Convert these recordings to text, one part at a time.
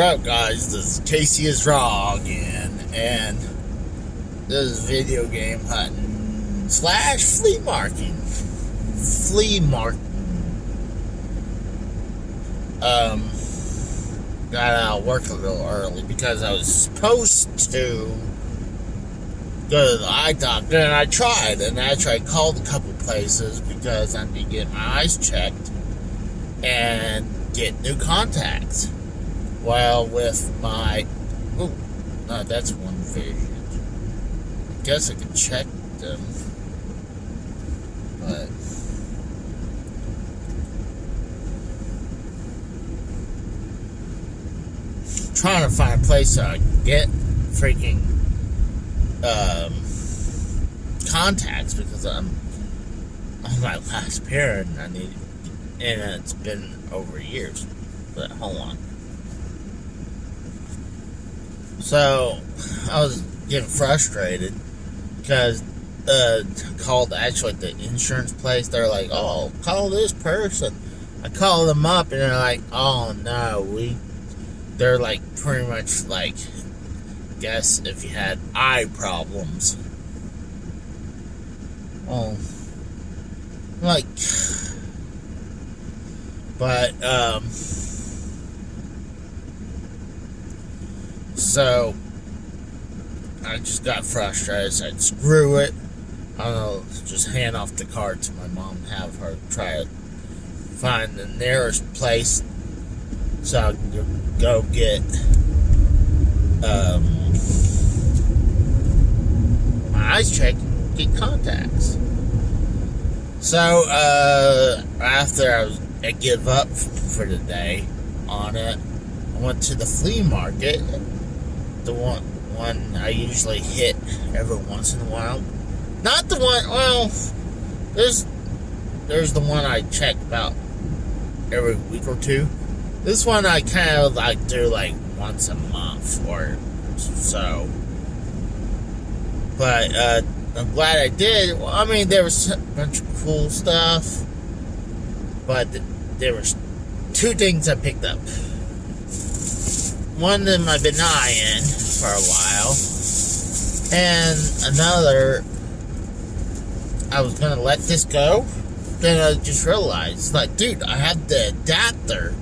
What up, guys? This is Casey is Raw again, and this is video game hunting slash flea marketing. Got out of work a little early because I was supposed to go to the eye doctor, and I tried. And I called a couple places because I need to get my eyes checked and get new contacts. Well, with my... Oh, no, that's one vision. I guess I could check them. But... trying to find a place so I can get freaking contacts, because I'm on my last pair and I need... and it's been over years. But hold on. So, I was getting frustrated because called actually the insurance place. They're like, oh, call this person. I called them up and they're like, oh no, they're like pretty much like, guess if you had eye problems. Oh, like, but, so, I just got frustrated. I said, screw it. I don't know, just hand off the card to my mom and have her try to find the nearest place so I can go get my eyes checked and get contacts. So, after I give up for the day on it, I went to the flea market. The one I usually hit every once in a while. Not the one, well, there's the one I check about every week or two. This one I kind of like do like once a month or so. But I'm glad I did. Well, I mean, there was a bunch of cool stuff, but there was two things I picked up. One of them I've been eyeing for a while, and another, I was gonna let this go. Then I just realized, like, dude, I have the adapter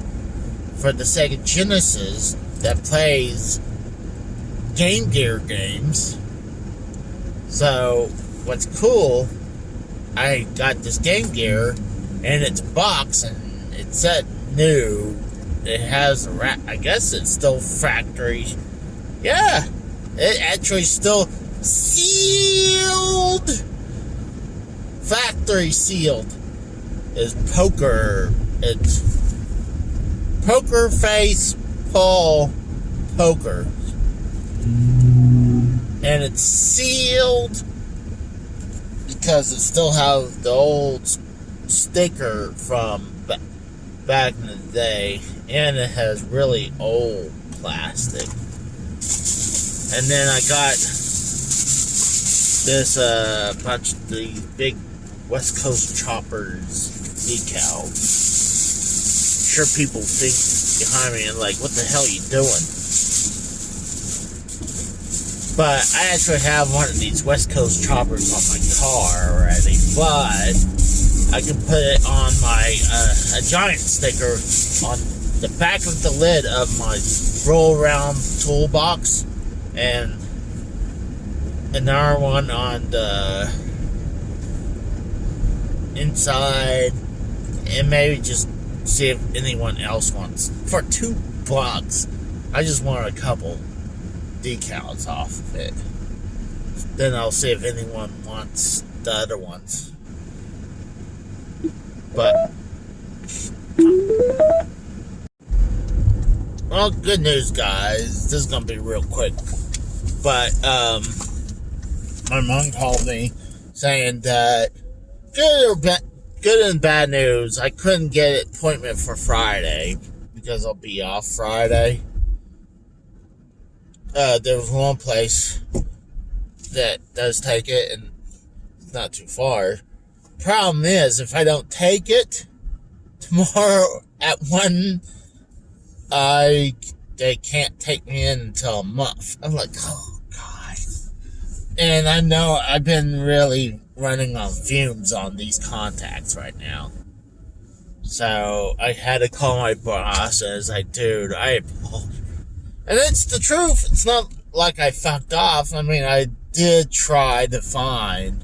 for the Sega Genesis that plays Game Gear games. So, what's cool, I got this Game Gear, and it's box, and it said new. It has a wrap. I guess it's still factory. Yeah, it actually still sealed. Factory sealed. Is Poker. It's Poker Face Paul Poker. And it's sealed because it still has the old sticker from back in the day, and it has really old plastic. And then I got this bunch of these big West Coast Choppers decals. Sure, people think behind me and like, what the hell are you doing? But I actually have one of these West Coast Choppers on my car already, but I can put it on my, a giant sticker on the back of the lid of my roll-around toolbox, and another one on the inside, and maybe just see if anyone else wants. For $2, I just want a couple decals off of it. Then I'll see if anyone wants the other ones. But, well, good news, guys. This is gonna be real quick. But, my mom called me saying that good and bad news. I couldn't get an appointment for Friday because I'll be off Friday. There was one place that does take it, and it's not too far. Problem is, if I don't take it tomorrow at 1, I they can't take me in until a month. I'm like, oh god. And I know I've been really running on fumes on these contacts right now. So I had to call my boss and I was like, dude, and it's the truth. It's not like I fucked off. I mean, I did try to find.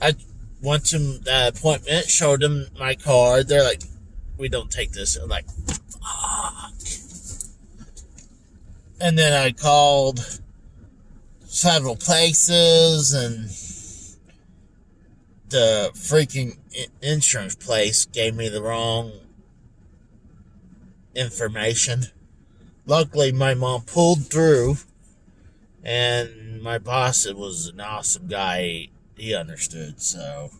I went to the appointment, showed them my card. They're like, we don't take this. I'm like, fuck. And then I called several places, and the freaking insurance place gave me the wrong information. Luckily, my mom pulled through, and my boss was an awesome guy. He understood, so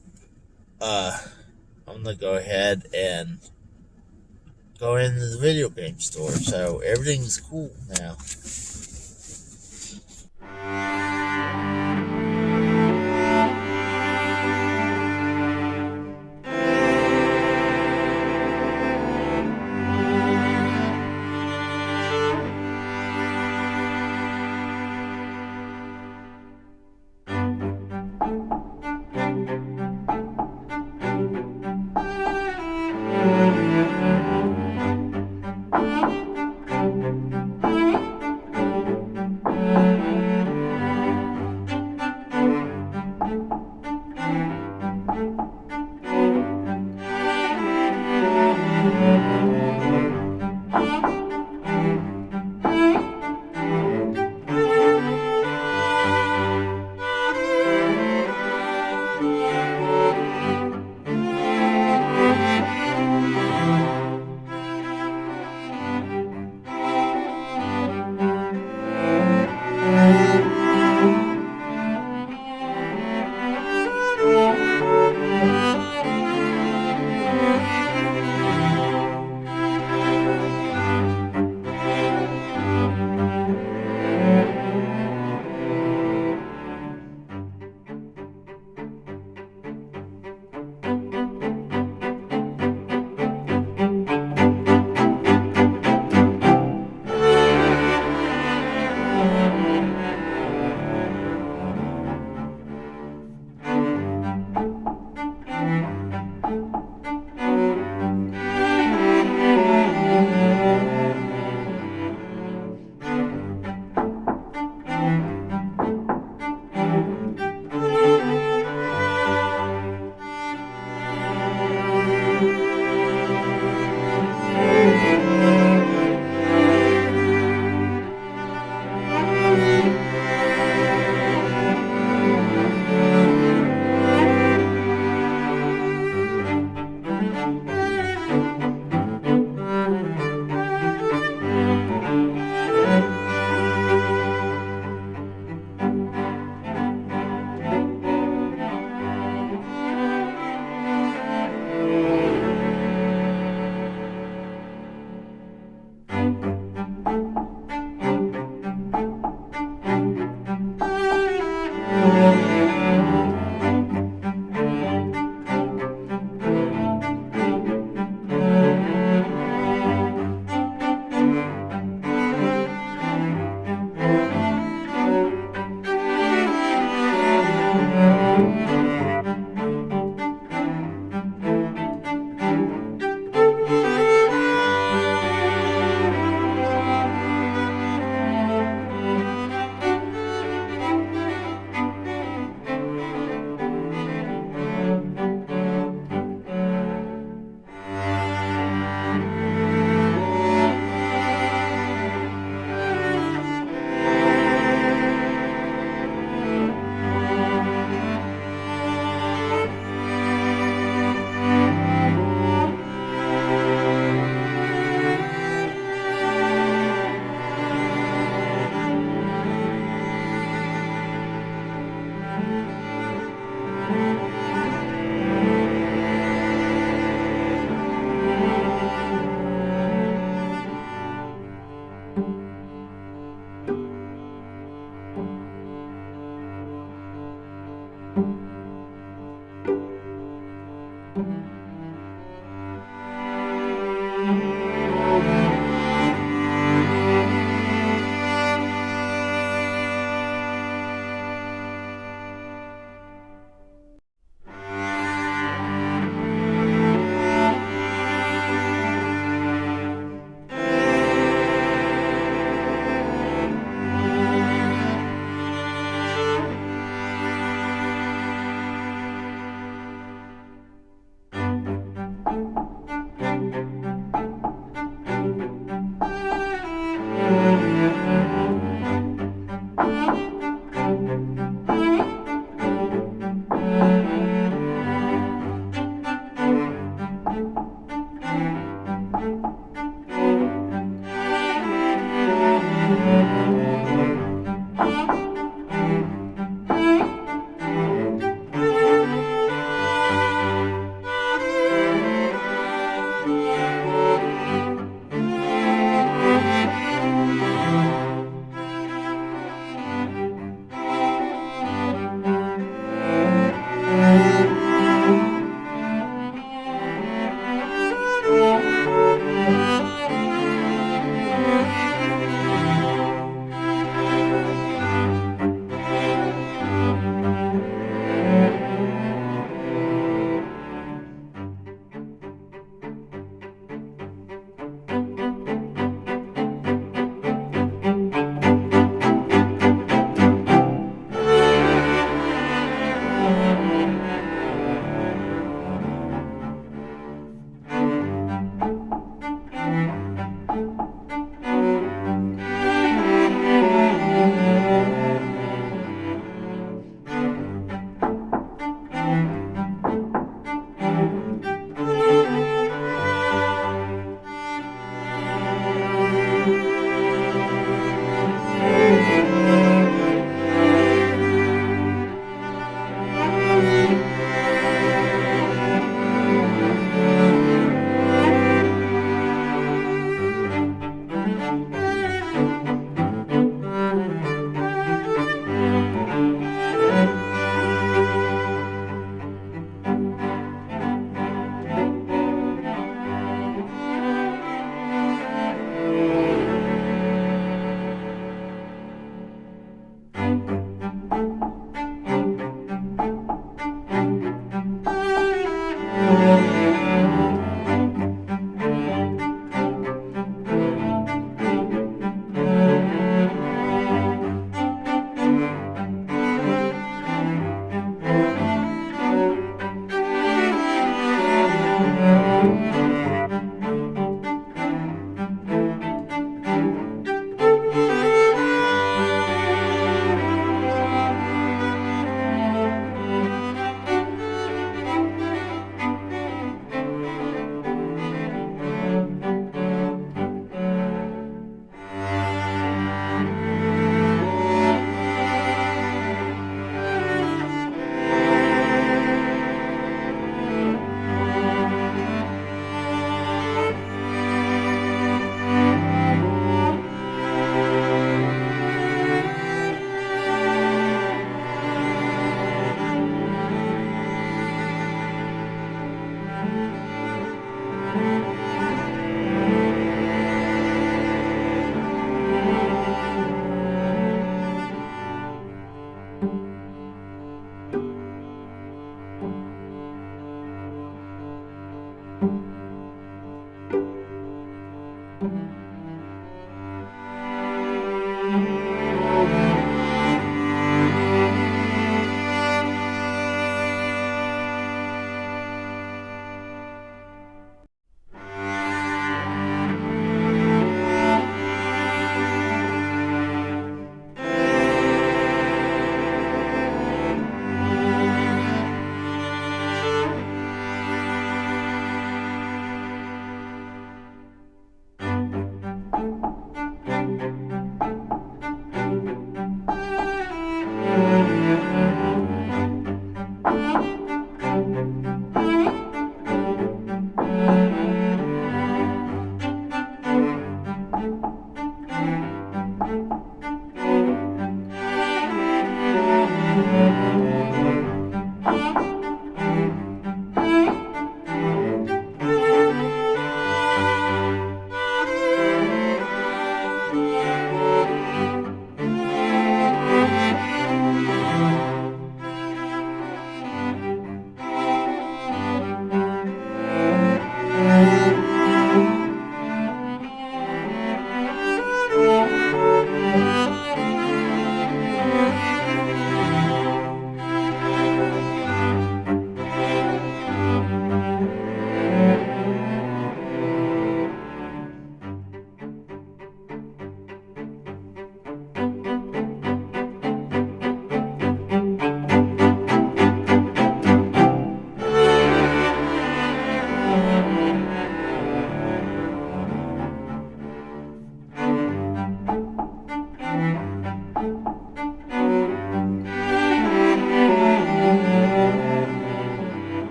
I'm gonna go ahead and go into the video game store. So everything's cool now.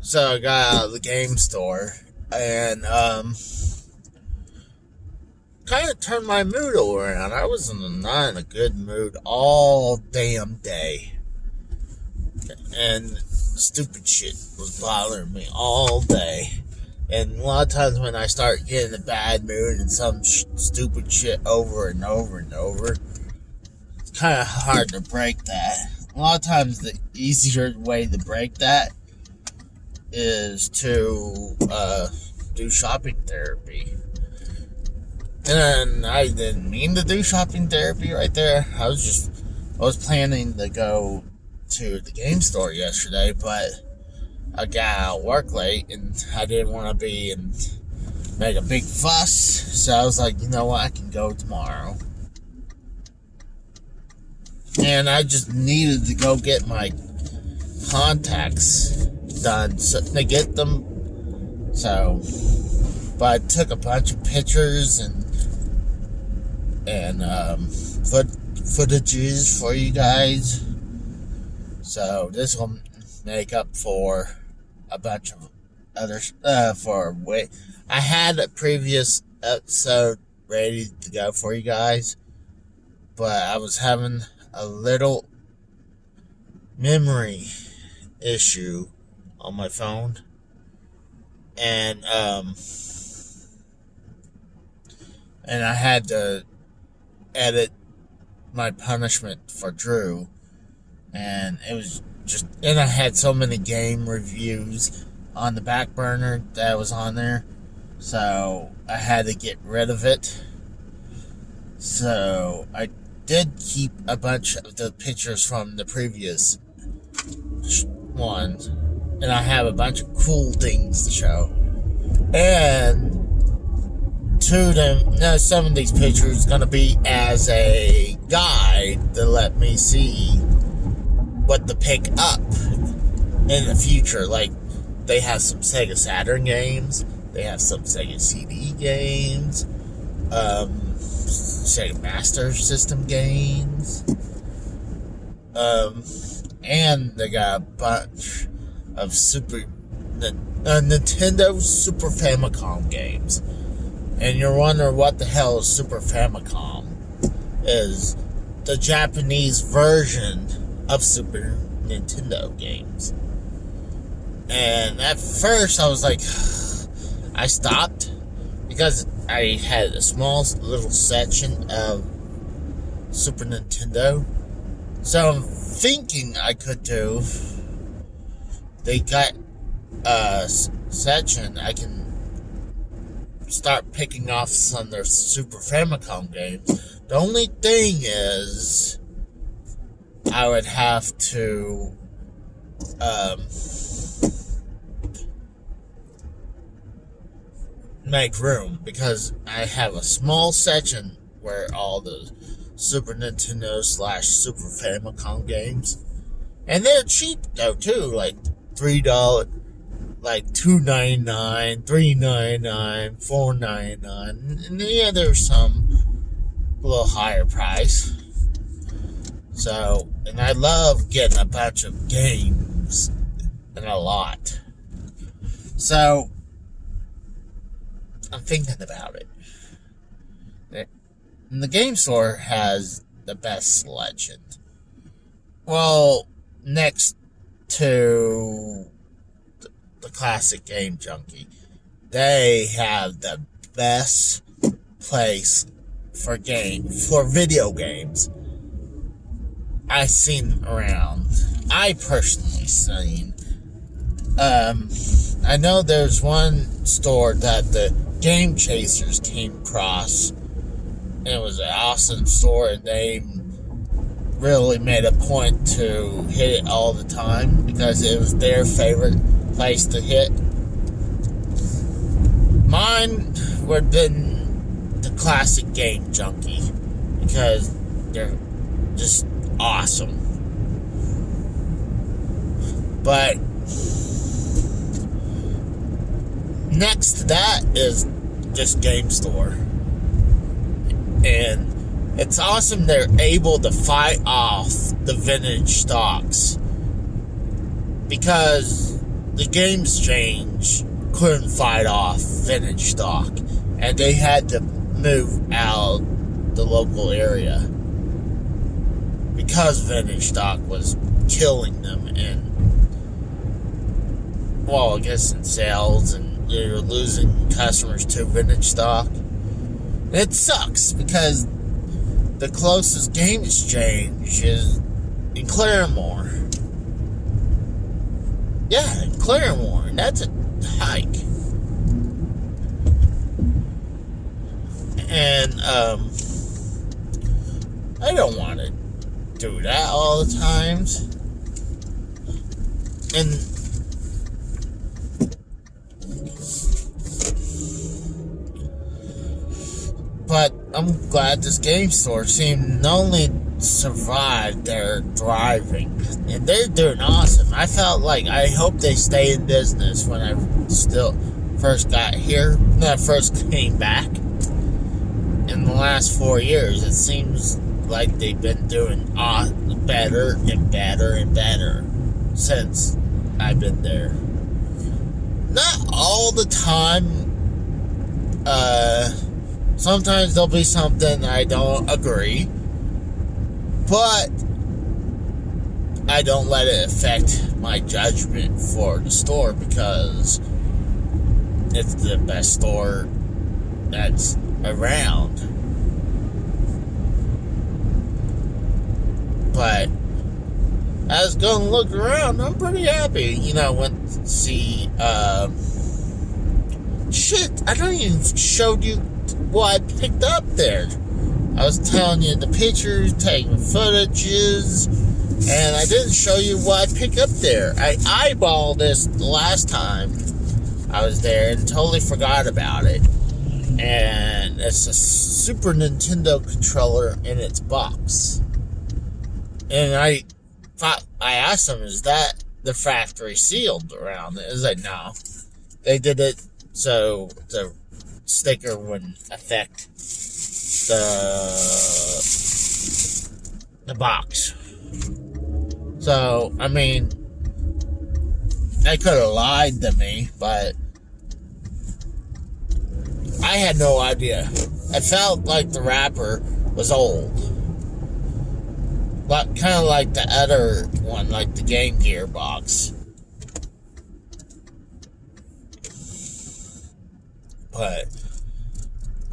So I got out of the game store and kind of turned my mood around. I was not in a good mood all damn day. And stupid shit was bothering me all day. And a lot of times when I start getting in a bad mood and some stupid shit over and over and over, it's kind of hard to break that. A lot of times the easier way to break that is to do shopping therapy. And I didn't mean to do shopping therapy right there. I was planning to go to the game store yesterday, but I got out of work late and I didn't want to make a big fuss. So I was like, you know what, I can go tomorrow. And I just needed to go get my contacts done to get them. So, but I took a bunch of pictures and footages for you guys. So this will make up for a bunch of others. I had a previous episode ready to go for you guys, but I was having a little memory issue on my phone, and I had to edit my punishment for Drew, and I had so many game reviews on the back burner that was on there, so I had to get rid of it. So I did keep a bunch of the pictures from the previous ones, and I have a bunch of cool things to show. And to them, some of these pictures gonna be as a guide to let me see what to pick up in the future. Like, they have some Sega Saturn games, they have some Sega CD games, Sega Master System games, and they got a bunch of Nintendo Super Famicom games. And you're wondering what the hell is Super Famicom? Is the Japanese version of Super Nintendo games. And at first I was like, I stopped because I had a small little section of Super Nintendo. So I'm thinking I could do, they got a section I can start picking off some of their Super Famicom games. The only thing is, I would have to make room, because I have a small section where all the Super Nintendo / Super Famicom games, and they're cheap though too, like $3, like $2.99, $3.99, $4.99, and yeah, there's some a little higher price. So, and I love getting a bunch of games, and a lot. So, I'm thinking about it. And the game store has the best selection. Well, next to the Classic Game Junkie, they have the best place for video games I've seen around. I personally seen. I know there's one store that the Game Chasers came across, and it was an awesome store, and they really made a point to hit it all the time because it was their favorite place to hit. Mine would have been the Classic Game Junkie because they're just awesome. But next to that is just Game Store. And it's awesome they're able to fight off the vintage stocks, because the Game Exchange couldn't fight off vintage stock, and they had to move out the local area because vintage stock was killing them in, well, I guess in sales, and they were losing customers to vintage stock. And it sucks because the closest Game Exchange is in Claremore. Yeah, in Claremore, and that's a hike. And I don't want to do that all the times. And but I'm glad this game store seemed not only survived their thriving, and they're doing awesome. I felt like, I hope they stay in business when I still first got here, when I first came back. In the last 4 years, it seems like they've been doing better and better and better since I've been there. Not all the time. Sometimes there'll be something I don't agree, but I don't let it affect my judgment for the store, because it's the best store that's around. But I was going to look around. I'm pretty happy. You know, went to see Shit, I don't even showed you what I picked up there. I was telling you the pictures, taking footages, and I didn't show you what I picked up there. I eyeballed this the last time I was there and totally forgot about it. And it's a Super Nintendo controller in its box. And I asked them, is that the factory sealed around it? It was like, no. They did it so the sticker wouldn't affect the box. So, I mean, they could have lied to me, but I had no idea. I felt like the wrapper was old. But kind of like the other one, like the Game Gear box. But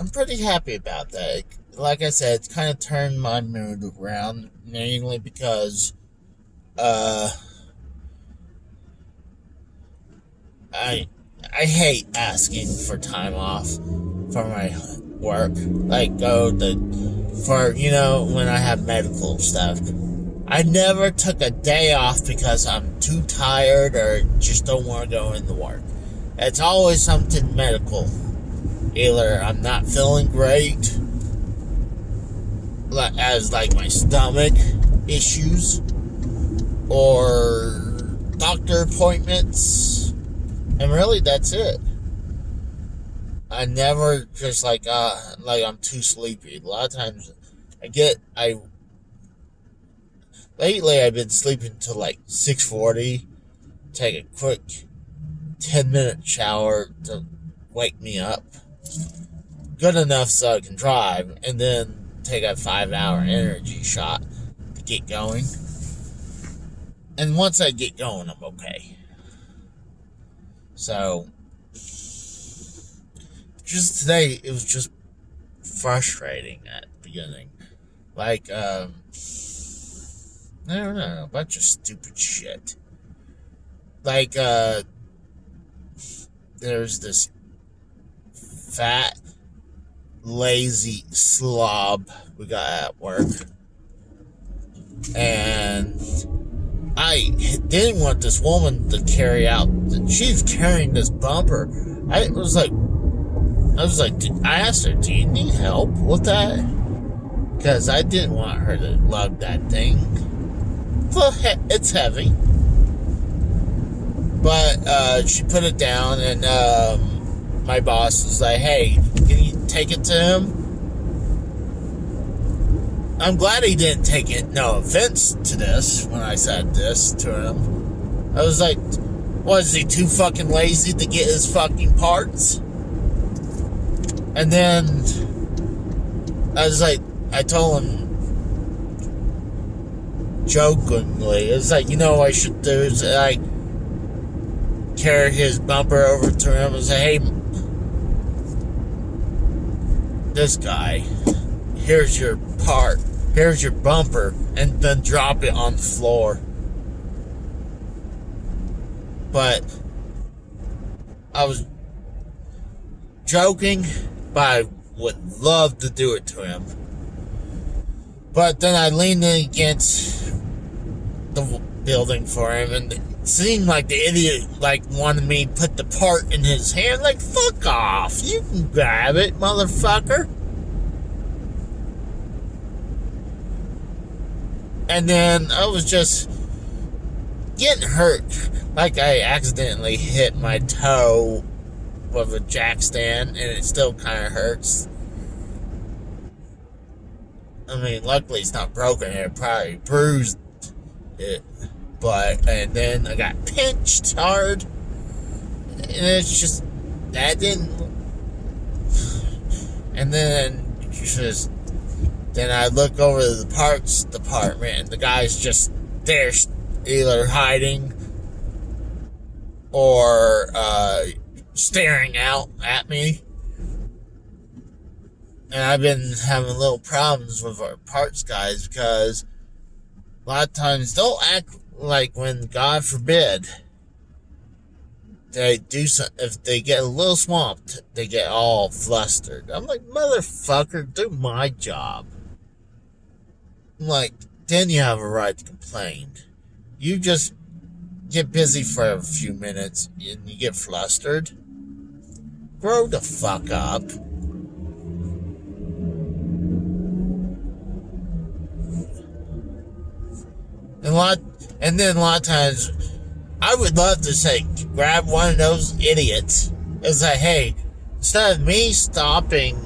I'm pretty happy about that. Like I said, it's kind of turned my mood around, mainly because I hate asking for time off for my work. Like when I have medical stuff. I never took a day off because I'm too tired or just don't want to go into work. It's always something medical. Either I'm not feeling great, as my stomach issues, or doctor appointments, and really that's it. I never just I'm too sleepy. A lot of times lately I've been sleeping till 6:40, take a quick 10-minute shower to wake me up. Good enough so I can drive, and then take a 5-hour energy shot to get going. And once I get going, I'm okay. So, just today, it was just frustrating at the beginning. I don't know, a bunch of stupid shit. There's this fat, lazy slob we got at work. And I didn't want this woman to carry out. She's carrying this bumper. I asked her, do you need help with that? Because I didn't want her to lug that thing. Well, it's heavy. But she put it down, and my boss was like, hey, can you take it to him? I'm glad he didn't take it. No offense to this when I said this to him. I was like, was he too fucking lazy to get his fucking parts? And then I was like, I told him jokingly, it's like, what I should do is carry his bumper over to him and say, hey, this guy, here's your part, here's your bumper, and then drop it on the floor. But I was joking, but I would love to do it to him. But then I leaned in against the building for him, and it seemed like the idiot wanted me to put the part in his hand. Fuck off, you can grab it, motherfucker. And then I was just getting hurt, I accidentally hit my toe with a jack stand, and it still kind of hurts. I mean, luckily it's not broken. It probably bruised it. And then I got pinched hard. And it's just, that didn't. And then I look over to the parts department, and the guy's just there, either hiding or staring out at me. And I've been having little problems with our parts guys because a lot of times they'll act like when, God forbid, they do some, if they get a little swamped, they get all flustered. I'm like, motherfucker, do my job. I'm like, then you have a right to complain. You just get busy for a few minutes and you get flustered. Grow the fuck up. And then a lot of times, I would love to say, grab one of those idiots and say, hey, instead of me stopping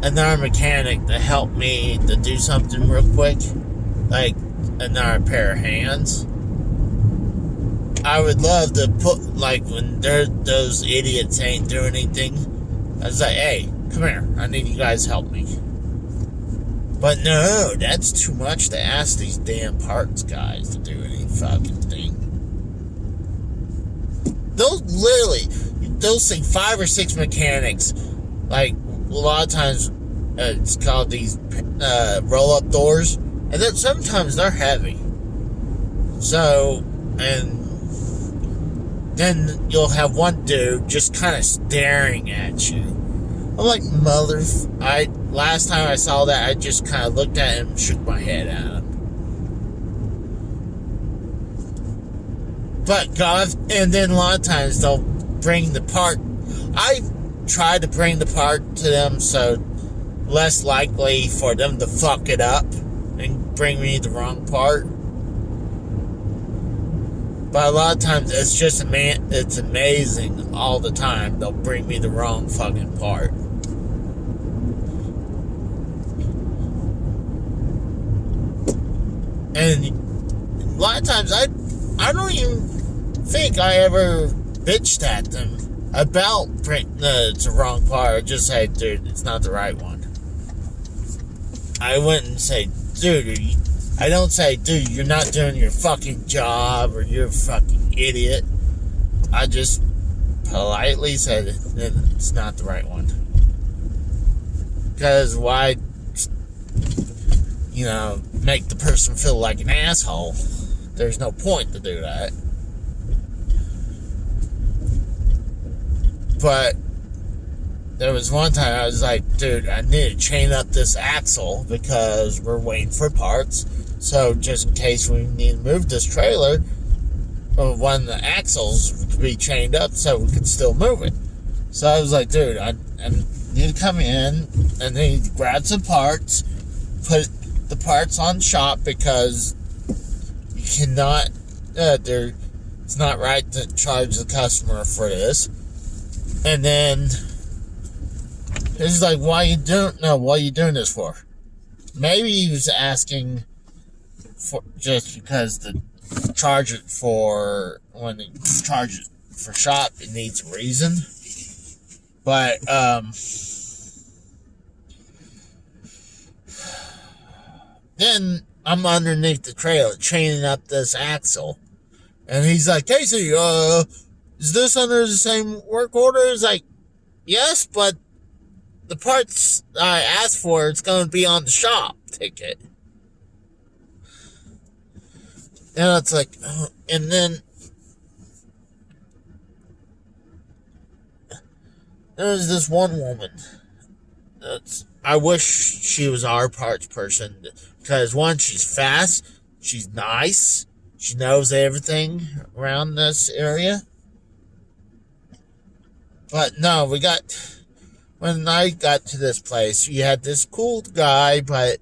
another mechanic to help me to do something real quick, like another pair of hands, I would love to put, like, when those idiots ain't doing anything, I was like, hey, come here, I need you guys to help me. But no, that's too much to ask these damn parts guys to do any fucking thing. Those say 5 or 6 mechanics, like, a lot of times it's called these roll-up doors, and then sometimes they're heavy. So, and then you'll have one dude just kind of staring at you. I'm like, last time I saw that, I just kind of looked at him and shook my head at him. But God, and then a lot of times they'll bring the part. I try to bring the part to them so less likely for them to fuck it up and bring me the wrong part. But a lot of times it's just it's amazing all the time. They'll bring me the wrong fucking part. And a lot of times I don't even think I ever bitched at them about it's the wrong part. I just say, dude, it's not the right one. I wouldn't say, dude, I don't say, dude, you're not doing your fucking job or you're a fucking idiot. I just politely said it's not the right one. Because why, make the person feel like an asshole? There's no point to do that. But there was one time I was like, dude, I need to chain up this axle because we're waiting for parts. So just in case we need to move this trailer, one of the axles could be chained up so we could still move it. So I was like, dude, I need to come in and then grab some parts, put the parts on shop because you cannot, it's not right to charge the customer for this. And then he's like, what are you doing this for? Maybe he was asking for just because the charge it for when you charge it for shop, it needs a reason. But then I'm underneath the trailer chaining up this axle, and he's like, Casey, is this under the same work order? It's like, yes, but the parts I asked for, it's going to be on the shop ticket. And it's like, and then there's this one woman. I wish she was our parts person, because one, she's fast, she's nice, she knows everything around this area. But no, when I got to this place, you had this cool guy, but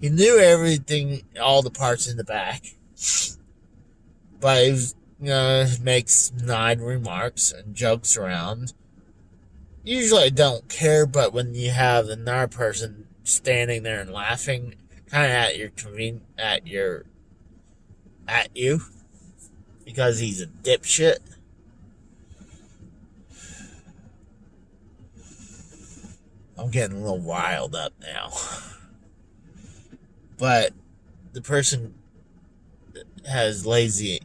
he knew everything, all the parts in the back. But he was, makes snide remarks and jokes around. Usually I don't care, but when you have another person standing there and laughing, kind of at you, because he's a dipshit. I'm getting a little riled up now. But the person has lazy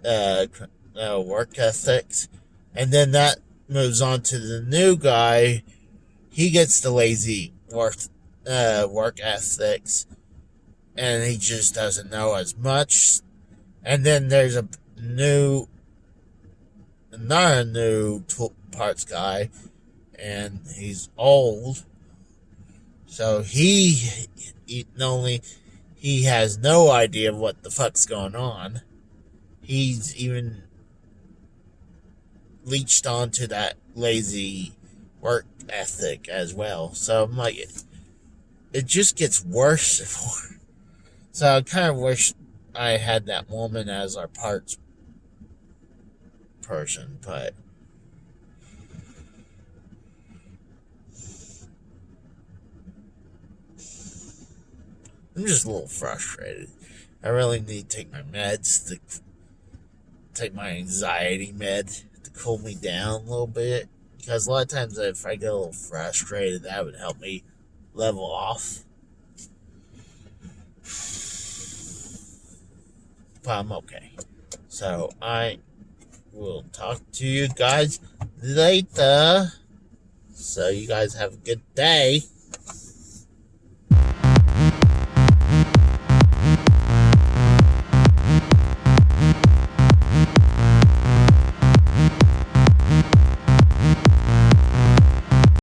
work ethics, and then that moves on to the new guy. He gets the lazy work ethics, and he just doesn't know as much. And then there's a new another new parts guy, and he's old. So he has no idea of what the fuck's going on. He's even leached onto that lazy work ethic as well. So I'm like, it just gets worse and worse. So I kind of wish I had that woman as our parts person, but I'm just a little frustrated. I really need to take my meds, to take my anxiety med to cool me down a little bit. Because a lot of times if I get a little frustrated, that would help me level off. But I'm okay. So I will talk to you guys later. So you guys have a good day.